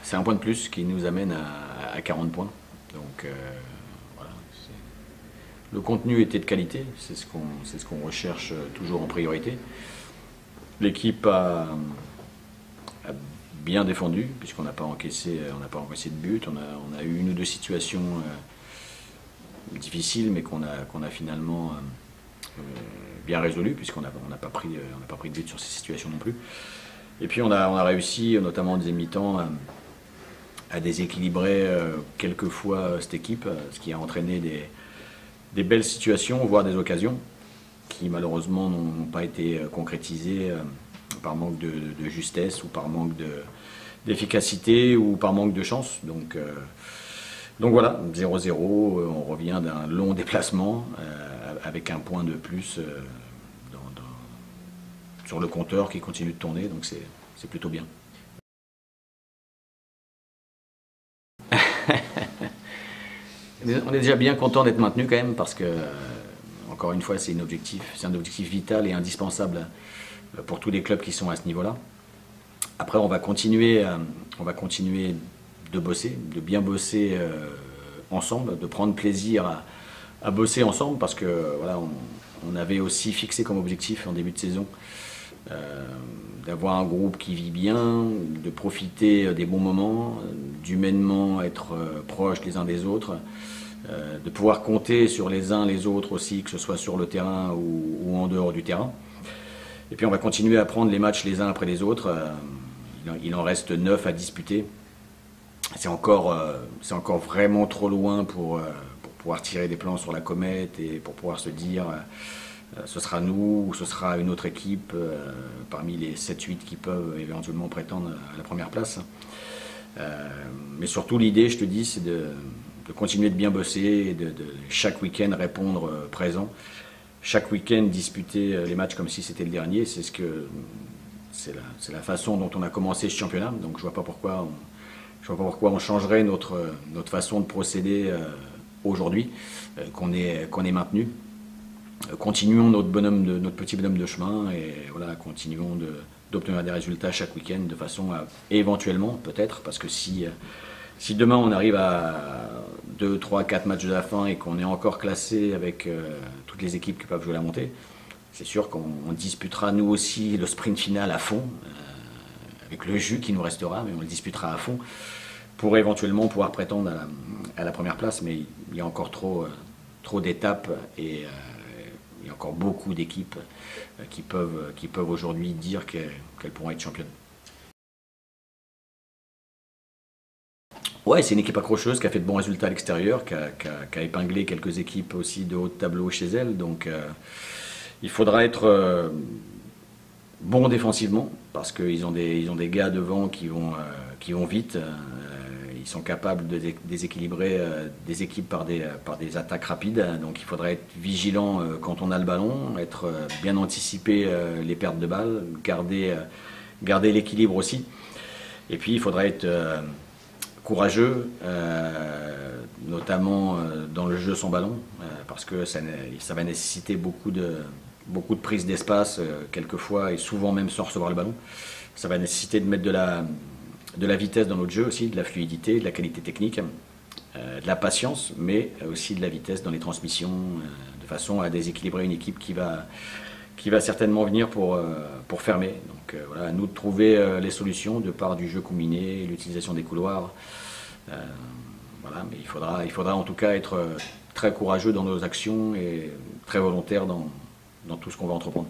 c'est un point de plus qui nous amène à 40 points. Donc voilà, le contenu était de qualité, c'est ce qu'on recherche toujours en priorité. L'équipe a bien défendu, puisqu'on n'a pas encaissé de but. On a eu une ou deux situations difficiles, mais qu'on a finalement bien résolues, puisqu'on n'a pas pris de but sur ces situations non plus. Et puis on a réussi, notamment en deuxième mi-temps, à déséquilibrer quelquefois cette équipe, ce qui a entraîné des belles situations, voire des occasions, qui malheureusement n'ont pas été concrétisées par manque de justesse ou par manque d'efficacité ou par manque de chance. Donc voilà, 0-0, on revient d'un long déplacement avec un point de plus sur le compteur qui continue de tourner, donc c'est plutôt bien. On est déjà bien content d'être maintenu quand même, parce que, encore une fois, c'est un objectif vital et indispensable pour tous les clubs qui sont à ce niveau-là. Après, on va continuer de bosser, de bien bosser ensemble, de prendre plaisir à bosser ensemble, parce que voilà, on avait aussi fixé comme objectif en début de saison d'avoir un groupe qui vit bien, de profiter des bons moments, d'humainement être proches les uns des autres, de pouvoir compter sur les uns les autres aussi, que ce soit sur le terrain ou en dehors du terrain. Et puis on va continuer à prendre les matchs les uns après les autres. Il en reste 9 à disputer. C'est encore vraiment trop loin pour pouvoir tirer des plans sur la comète et pour pouvoir se dire ce sera nous ou ce sera une autre équipe parmi les 7-8 qui peuvent éventuellement prétendre à la première place. Mais surtout l'idée, je te dis, c'est de continuer de bien bosser et de chaque week-end répondre présent. Chaque week-end disputer les matchs comme si c'était le dernier, c'est la façon dont on a commencé ce championnat. Donc je vois pas pourquoi on changerait notre façon de procéder aujourd'hui, qu'on est maintenu. Continuons notre petit bonhomme de chemin et voilà, continuons d'obtenir des résultats chaque week-end de façon à éventuellement, peut-être, parce que si demain on arrive à 2, 3, 4 matchs de la fin et qu'on est encore classé avec toutes les équipes qui peuvent jouer la montée, c'est sûr qu'on disputera nous aussi le sprint final à fond, avec le jus qui nous restera, mais on le disputera à fond pour éventuellement pouvoir prétendre à la première place. Mais il y a encore trop d'étapes et il y a encore beaucoup d'équipes qui peuvent aujourd'hui dire qu'elles pourront être championnes. Ouais, c'est une équipe accrocheuse qui a fait de bons résultats à l'extérieur, qui a épinglé quelques équipes aussi de haut de tableau chez elle. Donc il faudra être bon défensivement, parce qu'ils ont des gars devant qui vont vite. Ils sont capables de déséquilibrer des équipes par des attaques rapides. Donc il faudra être vigilant quand on a le ballon, être bien anticiper les pertes de balles, garder l'équilibre aussi. Et puis il faudra être courageux, notamment dans le jeu sans ballon, parce que ça va nécessiter beaucoup de prise d'espace, quelquefois et souvent même sans recevoir le ballon. Ça va nécessiter de mettre de la vitesse dans notre jeu aussi, de la fluidité, de la qualité technique, de la patience, mais aussi de la vitesse dans les transmissions, de façon à déséquilibrer une équipe qui va certainement venir pour fermer. Donc voilà, à nous de trouver les solutions de par du jeu combiné, l'utilisation des couloirs. Voilà, mais il faudra en tout cas être très courageux dans nos actions et très volontaire dans tout ce qu'on va entreprendre.